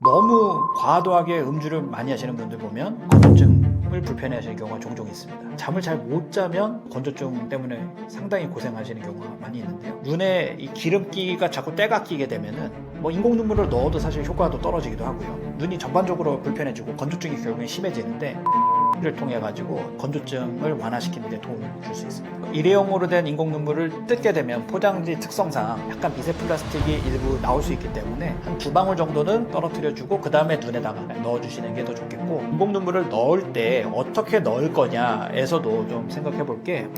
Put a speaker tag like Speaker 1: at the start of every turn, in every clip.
Speaker 1: 너무 과도하게 음주를 많이 하시는 분들 보면 건조증을 불편해 하시는 경우가 종종 있습니다. 잠을 잘 못 자면 건조증 때문에 상당히 고생하시는 경우가 많이 있는데요. 눈에 이 기름기가 자꾸 때가 끼게 되면은 뭐 인공 눈물을 넣어도 사실 효과도 떨어지기도 하고요. 눈이 전반적으로 불편해지고 건조증이 결국엔 심해지는데 를 통해 가지고 건조증을 완화시키는 데 도움을 줄 수 있습니다. 일회용으로 된 인공 눈물을 뜯게 되면 포장지 특성상 약간 미세 플라스틱이 일부 나올 수 있기 때문에 한 2방울 정도는 떨어뜨려 주고 그 다음에 눈에다가 넣어 주시는 게 더 좋겠고, 인공 눈물을 넣을 때 어떻게 넣을 거냐에서도 좀 생각해 볼 게,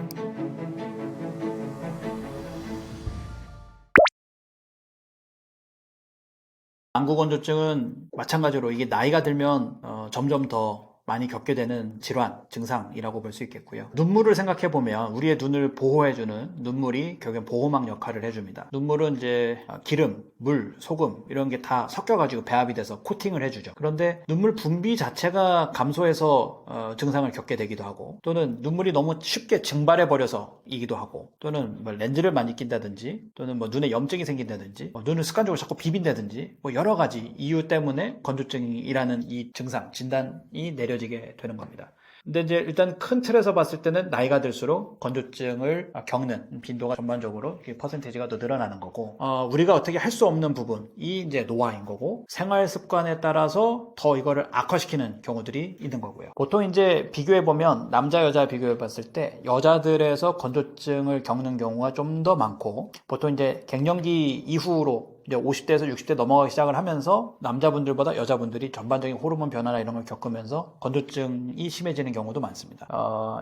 Speaker 1: 안구 건조증은 마찬가지로 이게 나이가 들면 점점 더 많이 겪게 되는 질환, 증상이라고 볼 수 있겠고요. 눈물을 생각해 보면 우리의 눈을 보호해주는 눈물이 결국엔 보호막 역할을 해줍니다. 눈물은 이제 기름, 물, 소금 이런 게 다 섞여가지고 배합이 돼서 코팅을 해주죠. 그런데 눈물 분비 자체가 감소해서 증상을 겪게 되기도 하고, 또는 눈물이 너무 쉽게 증발해 버려서 이기도 하고, 또는 뭐 렌즈를 많이 낀다든지, 또는 뭐 눈에 염증이 생긴다든지, 눈을 습관적으로 자꾸 비빈다든지, 뭐 여러 가지 이유 때문에 건조증이라는 이 증상, 진단이 내려지게 되는 겁니다. 근데 이제 일단 큰 틀에서 봤을 때는 나이가 들수록 건조증을 겪는 빈도가 전반적으로 퍼센테이지가 더 늘어나는 거고, 우리가 어떻게 할 수 없는 부분이 이제 노화인 거고, 생활 습관에 따라서 더 이거를 악화시키는 경우들이 있는 거고요. 보통 이제 비교해 보면 남자 여자 비교해 봤을 때 여자들에서 건조증을 겪는 경우가 좀 더 많고, 보통 이제 갱년기 이후로 이제 50대에서 60대 넘어가기 시작을 하면서 남자분들보다 여자분들이 전반적인 호르몬 변화나 이런 걸 겪으면서 건조증이 심해지는 경우도 많습니다.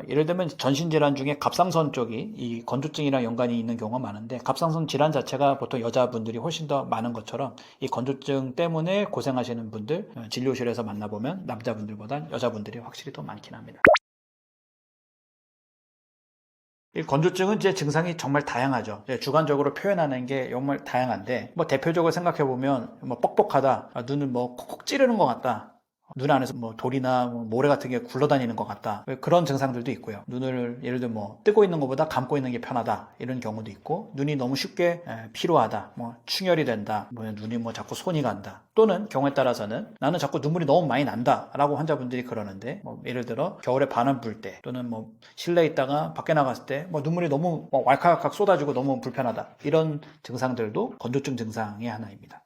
Speaker 1: 예를 들면 전신질환 중에 갑상선 쪽이 이 건조증이랑 연관이 있는 경우가 많은데, 갑상선 질환 자체가 보통 여자분들이 훨씬 더 많은 것처럼 이 건조증 때문에 고생하시는 분들 진료실에서 만나보면 남자분들보다 여자분들이 확실히 더 많긴 합니다. 이 건조증은 이제 증상이 정말 다양하죠. 주관적으로 표현하는 게 정말 다양한데, 뭐 대표적으로 생각해 보면 뭐 뻑뻑하다, 눈을 뭐 콕콕 찌르는 것 같다, 눈 안에서 뭐 돌이나 뭐 모래 같은 게 굴러다니는 것 같다, 그런 증상들도 있고요. 눈을 예를 들어 뭐 뜨고 있는 것보다 감고 있는 게 편하다, 이런 경우도 있고, 눈이 너무 쉽게 피로하다, 뭐 충혈이 된다, 뭐 눈이 뭐 자꾸 손이 간다, 또는 경우에 따라서는 나는 자꾸 눈물이 너무 많이 난다 라고 환자분들이 그러는데, 뭐 예를 들어 겨울에 바람 불 때, 또는 뭐 실내에 있다가 밖에 나갔을 때 뭐 눈물이 너무 뭐 왈칵왈칵 쏟아지고 너무 불편하다, 이런 증상들도 건조증 증상의 하나입니다.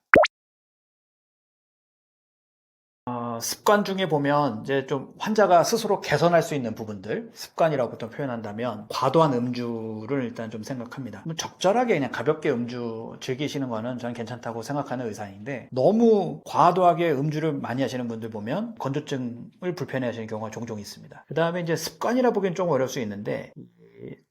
Speaker 1: 습관 중에 보면 이제 좀 환자가 스스로 개선할 수 있는 부분들, 습관이라고 보통 표현한다면 과도한 음주를 일단 좀 생각합니다. 적절하게 그냥 가볍게 음주 즐기시는 거는 저는 괜찮다고 생각하는 의사인데, 너무 과도하게 음주를 많이 하시는 분들 보면 건조증을 불편해 하시는 경우가 종종 있습니다. 그 다음에 이제 습관이라 보기엔 좀 어려울 수 있는데,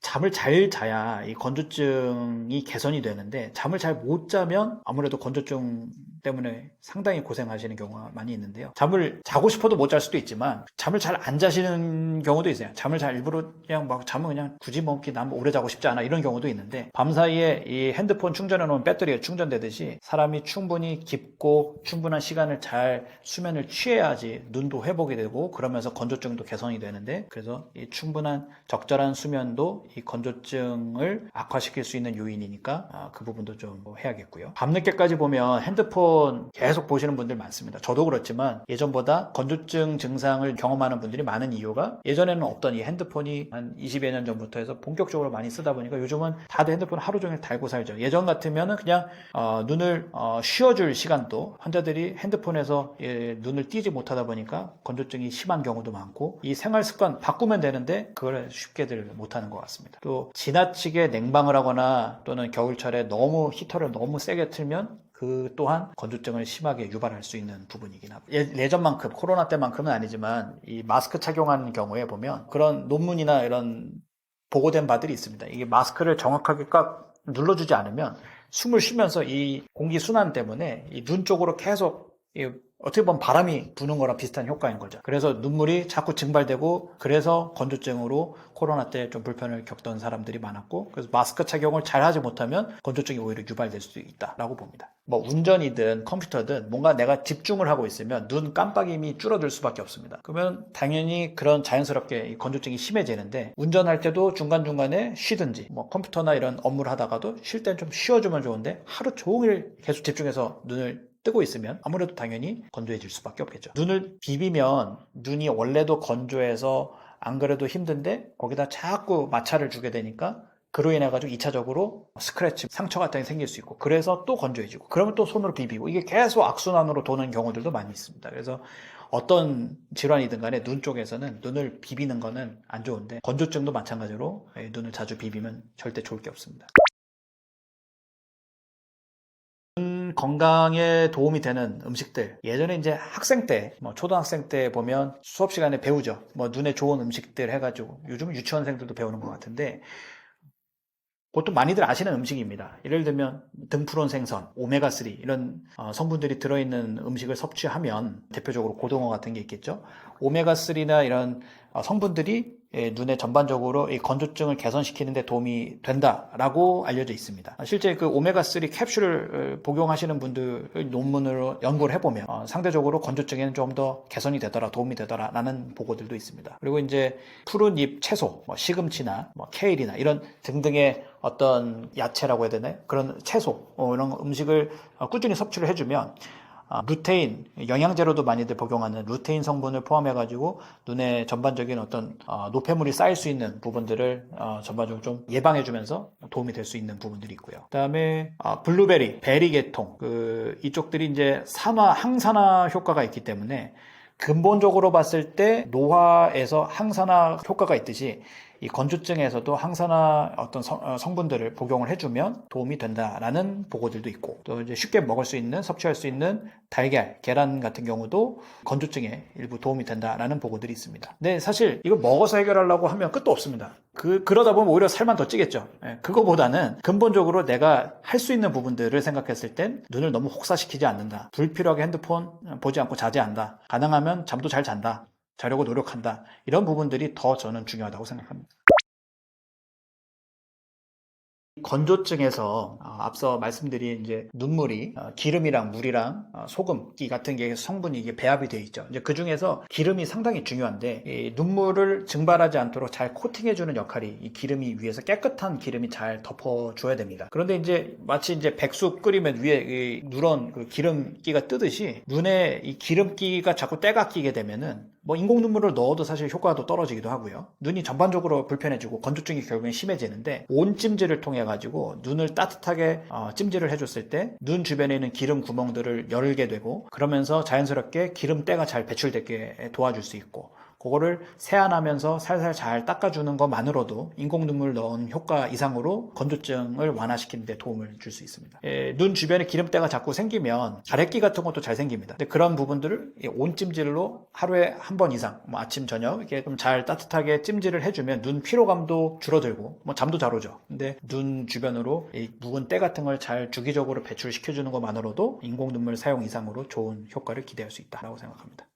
Speaker 1: 잠을 잘 자야 이 건조증이 개선이 되는데, 잠을 잘 못 자면 아무래도 건조증 때문에 상당히 고생하시는 경우가 많이 있는데요. 잠을 자고 싶어도 못 잘 수도 있지만 잠을 잘 안 자시는 경우도 있어요. 잠을 잘 일부러 그냥 막 잠을 그냥 굳이 먹기 난 오래 자고 싶지 않아, 이런 경우도 있는데, 밤사이에 이 핸드폰 충전해 놓은 배터리가 충전되듯이 사람이 충분히 깊고 충분한 시간을 잘 수면을 취해야지 눈도 회복이 되고 그러면서 건조증도 개선이 되는데, 그래서 이 충분한 적절한 수면도 이 건조증을 악화시킬 수 있는 요인이니까 그 부분도 좀 해야겠고요. 밤늦게까지 보면 핸드폰 계속 보시는 분들 많습니다. 저도 그렇지만 예전보다 건조증 증상을 경험하는 분들이 많은 이유가, 예전에는 없던 이 핸드폰이 한 20여 년 전부터 해서 본격적으로 많이 쓰다 보니까 요즘은 다들 핸드폰 하루 종일 달고 살죠. 예전 같으면은 그냥 눈을 쉬어줄 시간도 환자들이 핸드폰에서 눈을 띄지 못하다 보니까 건조증이 심한 경우도 많고, 이 생활 습관 바꾸면 되는데 그걸 쉽게들 못하는 것 같습니다. 또 지나치게 냉방을 하거나 또는 겨울철에 너무 히터를 너무 세게 틀면 그 또한 건조증을 심하게 유발할 수 있는 부분이긴 합니다. 예전만큼, 코로나 때만큼은 아니지만 이 마스크 착용하는 경우에 보면 그런 논문이나 이런 보고된 바들이 있습니다. 이게 마스크를 정확하게 꽉 눌러주지 않으면 숨을 쉬면서 이 공기 순환 때문에 이 눈 쪽으로 계속 어떻게 보면 바람이 부는 거랑 비슷한 효과인 거죠. 그래서 눈물이 자꾸 증발되고, 그래서 건조증으로 코로나 때 좀 불편을 겪던 사람들이 많았고, 그래서 마스크 착용을 잘 하지 못하면 건조증이 오히려 유발될 수도 있다라고 봅니다. 뭐 운전이든 컴퓨터든 뭔가 내가 집중을 하고 있으면 눈 깜빡임이 줄어들 수밖에 없습니다. 그러면 당연히 그런 자연스럽게 건조증이 심해지는데, 운전할 때도 중간중간에 쉬든지, 뭐 컴퓨터나 이런 업무를 하다가도 쉴 땐 좀 쉬어주면 좋은데 하루 종일 계속 집중해서 눈을 뜨고 있으면 아무래도 당연히 건조해질 수밖에 없겠죠. 눈을 비비면 눈이 원래도 건조해서 안 그래도 힘든데 거기다 자꾸 마찰을 주게 되니까 그로 인해 가지고 2차적으로 스크래치, 상처 같은 게 생길 수 있고 그래서 또 건조해지고 그러면 또 손으로 비비고 이게 계속 악순환으로 도는 경우들도 많이 있습니다. 그래서 어떤 질환이든 간에 눈 쪽에서는 눈을 비비는 거는 안 좋은데 건조증도 마찬가지로 눈을 자주 비비면 절대 좋을 게 없습니다. 눈 건강에 도움이 되는 음식들. 예전에 이제 학생 때, 초등학생 때 보면 수업 시간에 배우죠. 눈에 좋은 음식들 해가지고 요즘은 유치원생들도 배우는 것 같은데 보통 많이들 아시는 음식입니다. 예를 들면 등푸른 생선, 오메가3 이런 성분들이 들어있는 음식을 섭취하면 대표적으로 고등어 같은 게 있겠죠. 오메가3나 이런 성분들이 눈에 전반적으로 이 건조증을 개선시키는 데 도움이 된다라고 알려져 있습니다. 실제 그 오메가3 캡슐을 복용하시는 분들 논문으로 연구를 해보면 상대적으로 건조증에는 좀 더 개선이 되더라, 도움이 되더라라는 보고들도 있습니다. 그리고 이제 푸른 잎 채소, 시금치나 케일이나 이런 등등의 어떤 야채라고 해야 되나요? 그런 채소, 이런 음식을 꾸준히 섭취를 해주면 루테인, 영양제로도 많이들 복용하는 루테인 성분을 포함해가지고 눈에 전반적인 어떤 노폐물이 쌓일 수 있는 부분들을 전반적으로 좀 예방해주면서 도움이 될 수 있는 부분들이 있고요. 그 다음에 블루베리, 베리 계통, 이쪽들이 이제 항산화 효과가 있기 때문에 근본적으로 봤을 때 노화에서 항산화 효과가 있듯이 이 건조증에서도 항산화 어떤 성분들을 복용을 해주면 도움이 된다라는 보고들도 있고 또 이제 쉽게 먹을 수 있는 섭취할 수 있는 달걀, 계란 같은 경우도 건조증에 일부 도움이 된다라는 보고들이 있습니다. 근데 사실 이거 먹어서 해결하려고 하면 끝도 없습니다. 그러다 보면 오히려 살만 더 찌겠죠. 그거보다는 근본적으로 내가 할 수 있는 부분들을 생각했을 땐 눈을 너무 혹사시키지 않는다. 불필요하게 핸드폰 보지 않고 자제한다. 가능하면 잠도 잘 잔다. 자려고 노력한다. 이런 부분들이 더 저는 중요하다고 생각합니다. 건조증에서 앞서 말씀드린 이제 눈물이 기름이랑 물이랑 소금기 같은 게 성분이 이게 배합이 되어 있죠. 이제 그 중에서 기름이 상당히 중요한데 이 눈물을 증발하지 않도록 잘 코팅해주는 역할이 이 기름이 위에서 깨끗한 기름이 잘 덮어줘야 됩니다. 그런데 이제 마치 이제 백숙 끓이면 위에 이 누런 그 기름기가 뜨듯이 눈에 이 기름기가 자꾸 때가 끼게 되면은 인공 눈물을 넣어도 사실 효과도 떨어지기도 하고요. 눈이 전반적으로 불편해지고 건조증이 결국엔 심해지는데 온찜질을 통해 가지고 눈을 따뜻하게 찜질을 해줬을 때 눈 주변에 있는 기름 구멍들을 열게 되고 그러면서 자연스럽게 기름때가 잘 배출되게 도와줄 수 있고 그거를 세안하면서 살살 잘 닦아주는 것만으로도 인공 눈물 넣은 효과 이상으로 건조증을 완화시키는 데 도움을 줄 수 있습니다. 눈 주변에 기름때가 자꾸 생기면 가래끼 같은 것도 잘 생깁니다. 근데 그런 부분들을 온찜질로 하루에 한 번 이상 아침 저녁 이렇게 좀 잘 따뜻하게 찜질을 해주면 눈 피로감도 줄어들고 잠도 잘 오죠. 근데 눈 주변으로 이 묵은 때 같은 걸 잘 주기적으로 배출시켜주는 것만으로도 인공 눈물 사용 이상으로 좋은 효과를 기대할 수 있다고 생각합니다.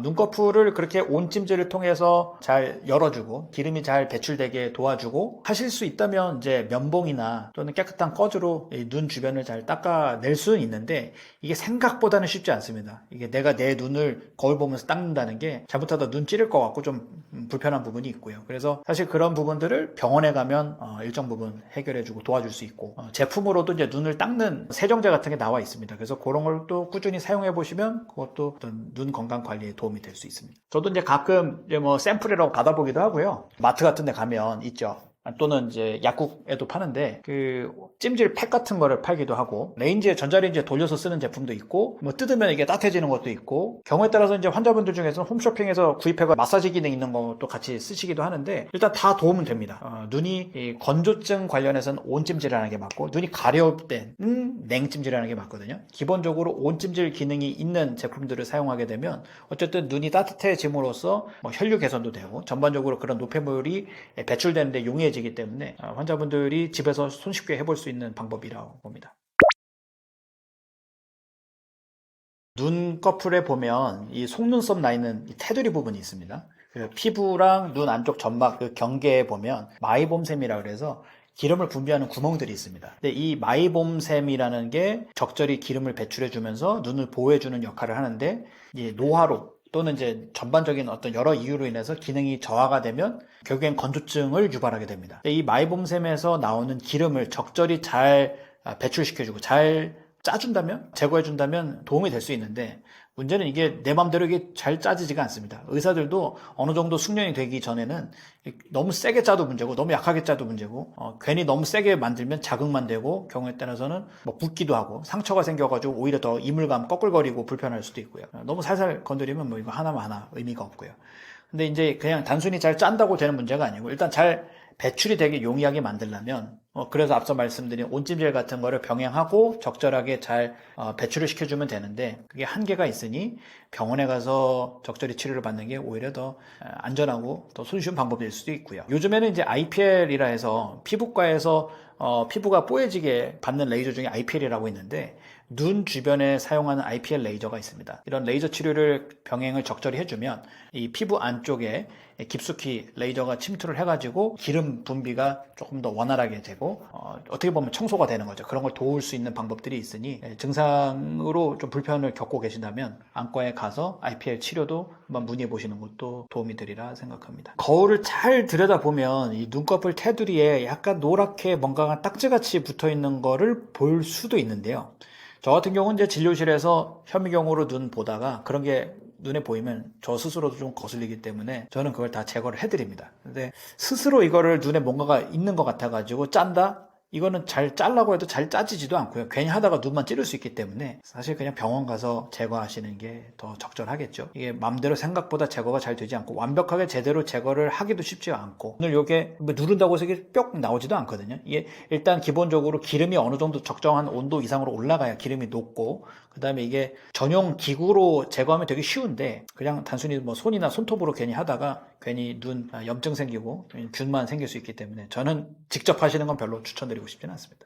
Speaker 1: 눈꺼풀을 그렇게 온찜질을 통해서 잘 열어주고 기름이 잘 배출되게 도와주고 하실 수 있다면 이제 면봉이나 또는 깨끗한 꺼즈로 눈 주변을 잘 닦아낼 수는 있는데 이게 생각보다는 쉽지 않습니다. 이게 내가 내 눈을 거울 보면서 닦는다는 게 잘못하다 눈 찌를 것 같고 좀 불편한 부분이 있고요. 그래서 사실 그런 부분들을 병원에 가면 일정 부분 해결해주고 도와줄 수 있고 제품으로도 이제 눈을 닦는 세정제 같은 게 나와 있습니다. 그래서 그런 걸 또 꾸준히 사용해 보시면 그것도 어떤 눈 건강 관리에 도움이 될 수 있습니다. 저도 이제 가끔 이제 샘플이라고 받아보기도 하고요. 마트 같은 데 가면 있죠. 또는 이제 약국에도 파는데 그 찜질 팩 같은 거를 팔기도 하고 레인지에 전자레인지에 돌려서 쓰는 제품도 있고 뜯으면 이게 따뜻해지는 것도 있고 경우에 따라서 이제 환자분들 중에서는 홈쇼핑에서 구입해가 마사지 기능 있는 것도 같이 쓰시기도 하는데 일단 다 도움은 됩니다. 눈이 이 건조증 관련해서는 온찜질하는 게 맞고 눈이 가려울 때는 냉찜질하는 게 맞거든요. 기본적으로 온찜질 기능이 있는 제품들을 사용하게 되면 어쨌든 눈이 따뜻해짐으로써 혈류 개선도 되고 전반적으로 그런 노폐물이 배출되는데 용이해지기 때문에 환자분들이 집에서 손쉽게 해볼 수 있는 방법이라고 봅니다. 눈꺼풀에 보면 이 속눈썹 나 있는 이 테두리 부분이 있습니다. 그 피부랑 눈 안쪽 점막 그 경계에 보면 마이봄샘이라고 그래서 기름을 분비하는 구멍들이 있습니다. 근데 이 마이봄샘이라는 게 적절히 기름을 배출해주면서 눈을 보호해주는 역할을 하는데 이 노화로 또는 이제 전반적인 어떤 여러 이유로 인해서 기능이 저하가 되면 결국엔 건조증을 유발하게 됩니다. 이 마이봄샘에서 나오는 기름을 적절히 잘 배출시켜주고 잘 짜준다면, 제거해준다면 도움이 될 수 있는데, 문제는 이게 내 맘대로 이게 잘 짜지지가 않습니다. 의사들도 어느 정도 숙련이 되기 전에는 너무 세게 짜도 문제고 너무 약하게 짜도 문제고 괜히 너무 세게 만들면 자극만 되고 경우에 따라서는 뭐 붓기도 하고 상처가 생겨가지고 오히려 더 이물감 꺼끌거리고 불편할 수도 있고요. 너무 살살 건드리면 뭐 이거 하나 의미가 없고요. 근데 이제 그냥 단순히 잘 짠다고 되는 문제가 아니고 일단 잘 배출이 되게 용이하게 만들려면 그래서 앞서 말씀드린 온찜질 같은 거를 병행하고 적절하게 잘 배출을 시켜주면 되는데 그게 한계가 있으니 병원에 가서 적절히 치료를 받는 게 오히려 더 안전하고 더 손쉬운 방법일 수도 있고요. 요즘에는 이제 IPL이라 해서 피부과에서 피부가 뽀얘지게 받는 레이저 중에 IPL이라고 있는데 눈 주변에 사용하는 IPL 레이저가 있습니다. 이런 레이저 치료를 병행을 적절히 해주면 이 피부 안쪽에 깊숙이 레이저가 침투를 해가지고 기름 분비가 조금 더 원활하게 되고 어떻게 보면 청소가 되는 거죠. 그런 걸 도울 수 있는 방법들이 있으니 증상으로 좀 불편을 겪고 계신다면 안과에 가서 IPL 치료도 한번 문의해 보시는 것도 도움이 되리라 생각합니다. 거울을 잘 들여다보면 이 눈꺼풀 테두리에 약간 노랗게 뭔가가 딱지같이 붙어있는 거를 볼 수도 있는데요. 저 같은 경우는 이제 진료실에서 현미경으로 눈 보다가 그런 게 눈에 보이면 저 스스로도 좀 거슬리기 때문에 저는 그걸 다 제거를 해드립니다. 근데 스스로 이거를 눈에 뭔가가 있는 것 같아가지고 짠다? 이거는 잘 짜려고 해도 잘 짜지지도 않고요. 괜히 하다가 눈만 찌를 수 있기 때문에 사실 그냥 병원 가서 제거하시는 게 더 적절하겠죠. 이게 맘대로 생각보다 제거가 잘 되지 않고 완벽하게 제대로 제거를 하기도 쉽지 않고 오늘 이게 뭐 누른다고 해서 이게 뿅 나오지도 않거든요. 이게 일단 기본적으로 기름이 어느 정도 적정한 온도 이상으로 올라가야 기름이 녹고 그 다음에 이게 전용 기구로 제거하면 되게 쉬운데 그냥 단순히 뭐 손이나 손톱으로 괜히 하다가 괜히 눈 염증 생기고 균만 생길 수 있기 때문에 저는 직접 하시는 건 별로 추천드리고 싶지는 않습니다.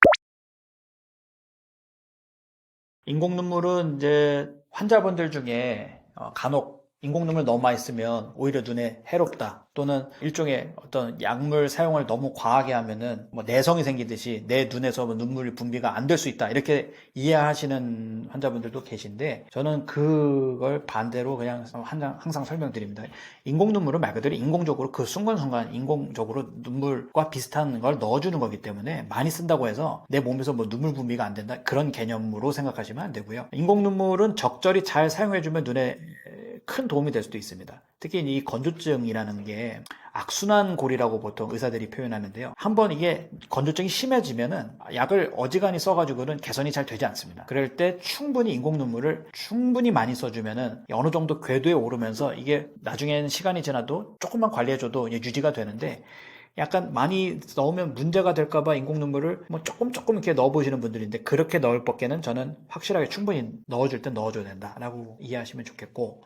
Speaker 1: 인공 눈물은 이제 환자분들 중에 간혹 인공 눈물 너무 많이 쓰면 오히려 눈에 해롭다 또는 일종의 어떤 약물 사용을 너무 과하게 하면은 뭐 내성이 생기듯이 내 눈에서 뭐 눈물 분비가 안 될 수 있다 이렇게 이해하시는 환자분들도 계신데 저는 그걸 반대로 그냥 항상 설명드립니다. 인공 눈물은 말 그대로 인공적으로 그 순간순간 인공적으로 눈물과 비슷한 걸 넣어주는 거기 때문에 많이 쓴다고 해서 내 몸에서 뭐 눈물 분비가 안 된다 그런 개념으로 생각하시면 안 되고요. 인공 눈물은 적절히 잘 사용해주면 눈에 큰 도움이 될 수도 있습니다. 특히 이 건조증이라는 게 악순환 골이라고 보통 의사들이 표현하는데요. 한번 이게 건조증이 심해지면은 약을 어지간히 써가지고는 개선이 잘 되지 않습니다. 그럴 때 충분히 인공 눈물을 충분히 많이 써주면은 어느 정도 궤도에 오르면서 이게 나중에는 시간이 지나도 조금만 관리해줘도 유지가 되는데 약간 많이 넣으면 문제가 될까봐 인공 눈물을 뭐 조금 이렇게 넣어보시는 분들인데 그렇게 넣을 법께는 저는 확실하게 충분히 넣어줄 땐 넣어줘야 된다라고 이해하시면 좋겠고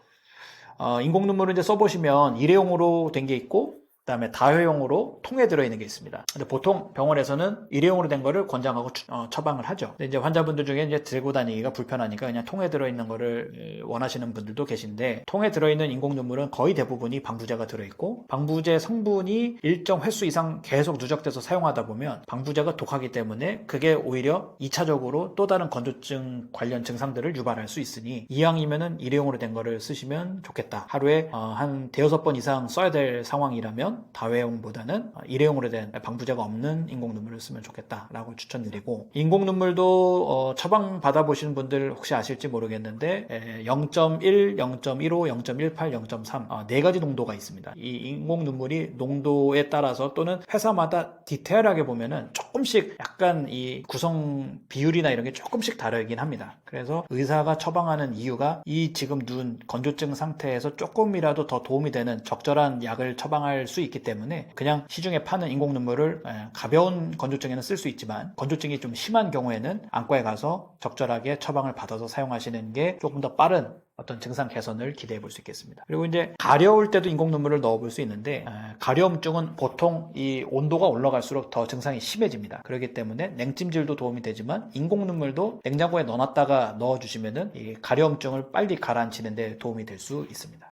Speaker 1: 인공 눈물을 이제 써보시면 일회용으로 된 게 있고 그다음에 다회용으로 통에 들어있는 게 있습니다. 근데 보통 병원에서는 일회용으로 된 거를 권장하고 처방을 하죠. 근데 이제 환자분들 중에 이제 들고 다니기가 불편하니까 그냥 통에 들어있는 거를 원하시는 분들도 계신데 통에 들어있는 인공 눈물은 거의 대부분이 방부제가 들어있고 방부제 성분이 일정 횟수 이상 계속 누적돼서 사용하다 보면 방부제가 독하기 때문에 그게 오히려 2차적으로 또 다른 건조증 관련 증상들을 유발할 수 있으니 이왕이면은 일회용으로 된 거를 쓰시면 좋겠다. 하루에 한 대여섯 번 이상 써야 될 상황이라면 다회용보다는 일회용으로 된 방부제가 없는 인공 눈물을 쓰면 좋겠다라고 추천드리고 인공 눈물도 처방 받아보시는 분들 혹시 아실지 모르겠는데 0.1, 0.15, 0.18, 0.3 네 가지 농도가 있습니다. 이 인공 눈물이 농도에 따라서 또는 회사마다 디테일하게 보면은 조금씩 약간 이 구성 비율이나 이런 게 조금씩 다르긴 합니다. 그래서 의사가 처방하는 이유가 이 지금 눈 건조증 상태에서 조금이라도 더 도움이 되는 적절한 약을 처방할 수 있기 때문에 그냥 시중에 파는 인공 눈물을 가벼운 건조증에는 쓸 수 있지만 건조증이 좀 심한 경우에는 안과에 가서 적절하게 처방을 받아서 사용하시는 게 조금 더 빠른 어떤 증상 개선을 기대해 볼 수 있겠습니다. 그리고 이제 가려울 때도 인공 눈물을 넣어 볼 수 있는데 가려움증은 보통 이 온도가 올라갈수록 더 증상이 심해집니다. 그렇기 때문에 냉찜질도 도움이 되지만 인공 눈물도 냉장고에 넣어놨다가 넣어주시면은 이 가려움증을 빨리 가라앉히는 데 도움이 될 수 있습니다.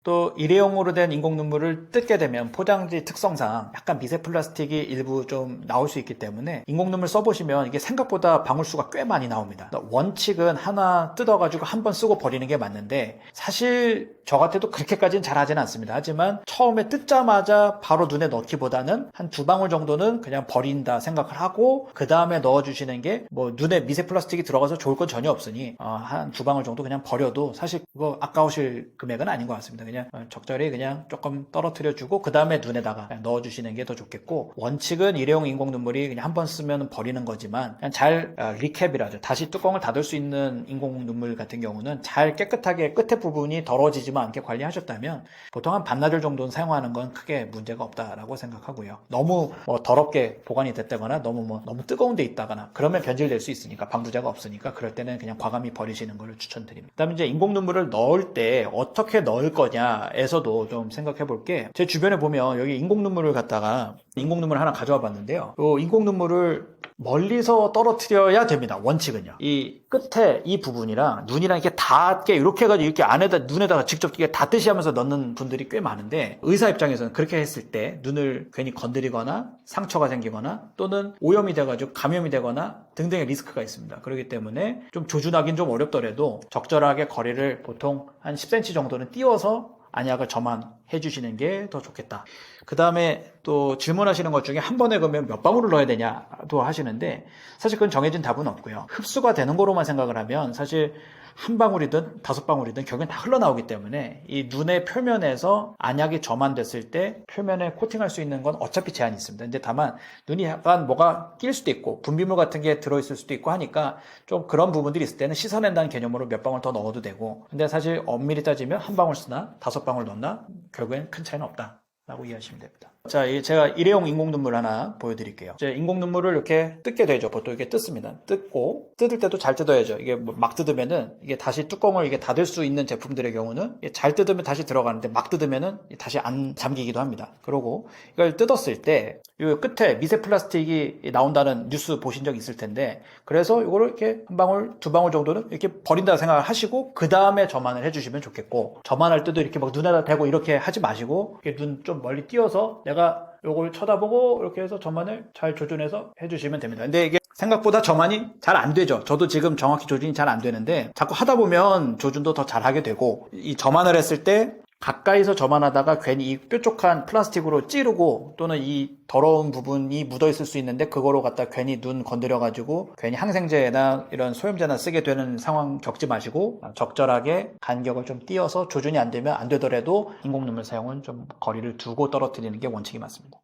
Speaker 1: 또 일회용으로 된 인공 눈물을 뜯게 되면 포장지 특성상 약간 미세 플라스틱이 일부 좀 나올 수 있기 때문에 인공 눈물 써보시면 이게 생각보다 방울수가 꽤 많이 나옵니다. 원칙은 하나 뜯어가지고 한 번 쓰고 버리는 게 맞는데 사실 저 같아도 그렇게까지는 잘 하진 않습니다. 하지만 처음에 뜯자마자 바로 눈에 넣기보다는 한 2방울 정도는 그냥 버린다 생각을 하고 그 다음에 넣어주시는 게 뭐 눈에 미세 플라스틱이 들어가서 좋을 건 전혀 없으니 한 2방울 정도 그냥 버려도 사실 그거 아까우실 금액은 아닌 것 같습니다. 그냥 적절히 그냥 조금 떨어뜨려 주고 그 다음에 눈에다가 넣어주시는 게 더 좋겠고, 원칙은 일회용 인공 눈물이 그냥 한 번 쓰면 버리는 거지만 그냥 잘 리캡이라죠. 다시 뚜껑을 닫을 수 있는 인공 눈물 같은 경우는 잘 깨끗하게 끝에 부분이 더러워지지만 않게 관리하셨다면 보통 한 반나절 정도는 사용하는 건 크게 문제가 없다라고 생각하고요. 너무 더럽게 보관이 됐다거나 너무 뜨거운 데 있다거나 그러면 변질될 수 있으니까, 방부제가 없으니까 그럴 때는 그냥 과감히 버리시는 걸 추천드립니다. 그다음에 이제 인공 눈물을 넣을 때 어떻게 넣을 거냐에서도 좀 생각해 볼 게, 제 주변에 보면 여기 인공 눈물을 갖다가 인공 눈물 하나 가져와 봤는데요. 이 인공 눈물을 멀리서 떨어뜨려야 됩니다. 원칙은요. 이 끝에 이 부분이랑 눈이랑 이렇게 닿게 이렇게 해가지고 이렇게 안에다 눈에다가 직접 이게 닿듯이 하면서 넣는 분들이 꽤 많은데, 의사 입장에서는 그렇게 했을 때 눈을 괜히 건드리거나 상처가 생기거나 또는 오염이 돼가지고 감염이 되거나 등등의 리스크가 있습니다. 그렇기 때문에 좀 조준하기는 좀 어렵더라도 적절하게 거리를 보통 한 10cm 정도는 띄워서 안약을 점안해 주시는 게 더 좋겠다. 그 다음에 또 질문하시는 것 중에 한 번에 그러면 몇 방울을 넣어야 되냐도 하시는데, 사실 그건 정해진 답은 없고요. 흡수가 되는 거로만 생각을 하면 사실 한 방울이든 5방울이든 결국엔 다 흘러나오기 때문에 이 눈의 표면에서 안약이 점안됐을 때 표면에 코팅할 수 있는 건 어차피 제한이 있습니다. 근데 다만 눈이 약간 뭐가 낄 수도 있고 분비물 같은 게 들어있을 수도 있고 하니까 좀 그런 부분들이 있을 때는 씻어낸다는 개념으로 몇 방울 더 넣어도 되고, 근데 사실 엄밀히 따지면 한 방울 쓰나 5방울 넣나 결국엔 큰 차이는 없다 라고 이해하시면 됩니다. 자, 제가 일회용 인공 눈물 하나 보여드릴게요. 이제 인공 눈물을 이렇게 뜯게 되죠. 보통 이렇게 뜯습니다. 뜯고, 뜯을 때도 잘 뜯어야죠. 이게 막 뜯으면은 이게 다시 뚜껑을 이게 닫을 수 있는 제품들의 경우는 잘 뜯으면 다시 들어가는데 막 뜯으면은 다시 안 잠기기도 합니다. 그리고 이걸 뜯었을 때 이 끝에 미세 플라스틱이 나온다는 뉴스 보신 적 있을 텐데, 그래서 이거를 이렇게 한 방울, 2방울 정도는 이렇게 버린다고 생각을 하시고 그 다음에 점안을 해주시면 좋겠고, 점안할 때도 이렇게 막 눈에다 대고 이렇게 하지 마시고 이렇게 눈 좀 멀리 띄워서 내가 요걸 쳐다보고 이렇게 해서 점안을 잘 조준해서 해주시면 됩니다. 근데 이게 생각보다 점안이 잘 안 되죠. 저도 지금 정확히 조준이 잘 안 되는데 자꾸 하다 보면 조준도 더 잘하게 되고, 이 점안을 했을 때 가까이서 점안하다가 괜히 이 뾰족한 플라스틱으로 찌르고 또는 이 더러운 부분이 묻어 있을 수 있는데 그거로 갖다 괜히 눈 건드려 가지고 괜히 항생제나 이런 소염제나 쓰게 되는 상황 겪지 마시고 적절하게 간격을 좀 띄어서 조준이 안 되면 안 되더라도 인공 눈물 사용은 좀 거리를 두고 떨어뜨리는 게 원칙이 맞습니다.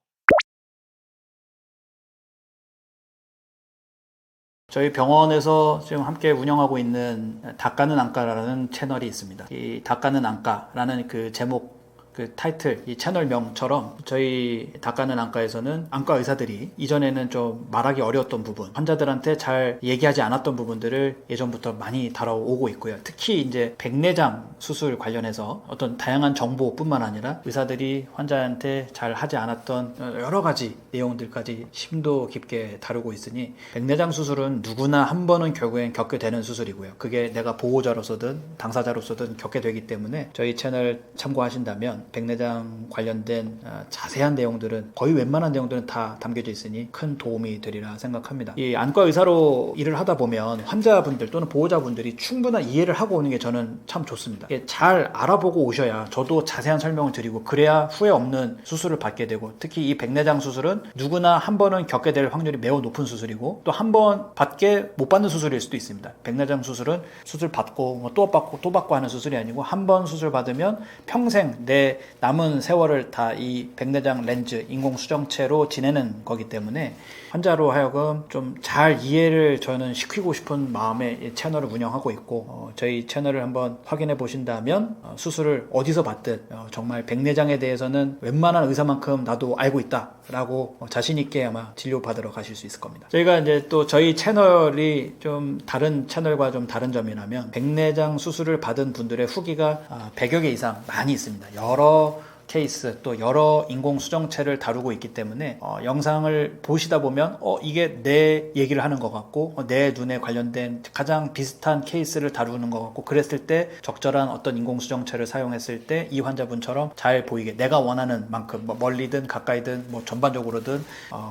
Speaker 1: 저희 병원에서 지금 함께 운영하고 있는 닦아는 안과라는 채널이 있습니다. 이 닦아는 안과라는 그 제목, 그 타이틀, 이 채널명처럼 저희 닦아는 안과에서는 안과 의사들이 이전에는 좀 말하기 어려웠던 부분, 환자들한테 잘 얘기하지 않았던 부분들을 예전부터 많이 다뤄오고 있고요. 특히 이제 백내장 수술 관련해서 어떤 다양한 정보뿐만 아니라 의사들이 환자한테 잘 하지 않았던 여러 가지 내용들까지 심도 깊게 다루고 있으니, 백내장 수술은 누구나 한 번은 결국엔 겪게 되는 수술이고요. 그게 내가 보호자로서든 당사자로서든 겪게 되기 때문에 저희 채널 참고하신다면 백내장 관련된 자세한 내용들은, 거의 웬만한 내용들은 다 담겨져 있으니 큰 도움이 되리라 생각합니다. 이 안과 의사로 일을 하다 보면 환자분들 또는 보호자분들이 충분한 이해를 하고 오는 게 저는 참 좋습니다. 잘 알아보고 오셔야 저도 자세한 설명을 드리고 그래야 후회 없는 수술을 받게 되고, 특히 이 백내장 수술은 누구나 한 번은 겪게 될 확률이 매우 높은 수술이고 또 한 번 받게 못 받는 수술일 수도 있습니다. 백내장 수술은 수술 받고 또 받고 또 받고 하는 수술이 아니고 한 번 수술 받으면 평생 내 남은 세월을 다 이 백내장 렌즈 인공 수정체로 지내는 거기 때문에 환자로 하여금 좀 잘 이해를 저는 시키고 싶은 마음에 이 채널을 운영하고 있고, 저희 채널을 한번 확인해 보신다면 수술을 어디서 받든 정말 백내장에 대해서는 웬만한 의사만큼 나도 알고 있다 라고 자신 있게 아마 진료 받으러 가실 수 있을 겁니다. 저희가 이제 또 저희 채널이 좀 다른 채널과 좀 다른 점이라면, 백내장 수술을 받은 분들의 후기가 100여 개 이상 많이 있습니다. 여러 케이스 또 여러 인공수정체를 다루고 있기 때문에 영상을 보시다 보면 이게 내 얘기를 하는 것 같고 내 눈에 관련된 가장 비슷한 케이스를 다루는 것 같고 그랬을 때 적절한 어떤 인공수정체를 사용했을 때 이 환자분처럼 잘 보이게 내가 원하는 만큼 멀리든 가까이든 전반적으로든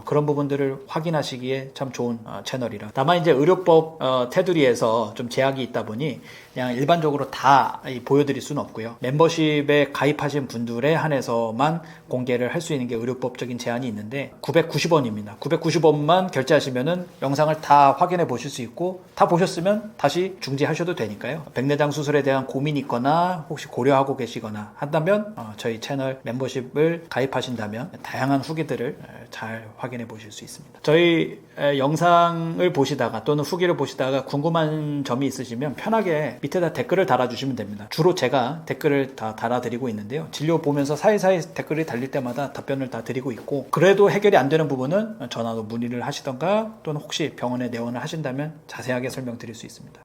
Speaker 1: 그런 부분들을 확인하시기에 참 좋은 채널이라. 다만 이제 의료법 테두리에서 좀 제약이 있다 보니 그냥 일반적으로 다 보여드릴 수는 없고요. 멤버십에 가입하신 분들에 한해서만 공개를 할 수 있는 게 의료법적인 제한이 있는데 990원입니다. 990원만 결제하시면은 영상을 다 확인해 보실 수 있고 다 보셨으면 다시 중지하셔도 되니까요. 백내장 수술에 대한 고민이 있거나 혹시 고려하고 계시거나 한다면 저희 채널 멤버십을 가입하신다면 다양한 후기들을 잘 확인해 보실 수 있습니다. 저희 영상을 보시다가 또는 후기를 보시다가 궁금한 점이 있으시면 편하게 밑에다 댓글을 달아주시면 됩니다. 주로 제가 댓글을 다 달아드리고 있는데요. 진료 보면서 사이사이 댓글이 달릴 때마다 답변을 다 드리고 있고 그래도 해결이 안 되는 부분은 전화로 문의를 하시던가 또는 혹시 병원에 내원을 하신다면 자세하게 설명드릴 수 있습니다.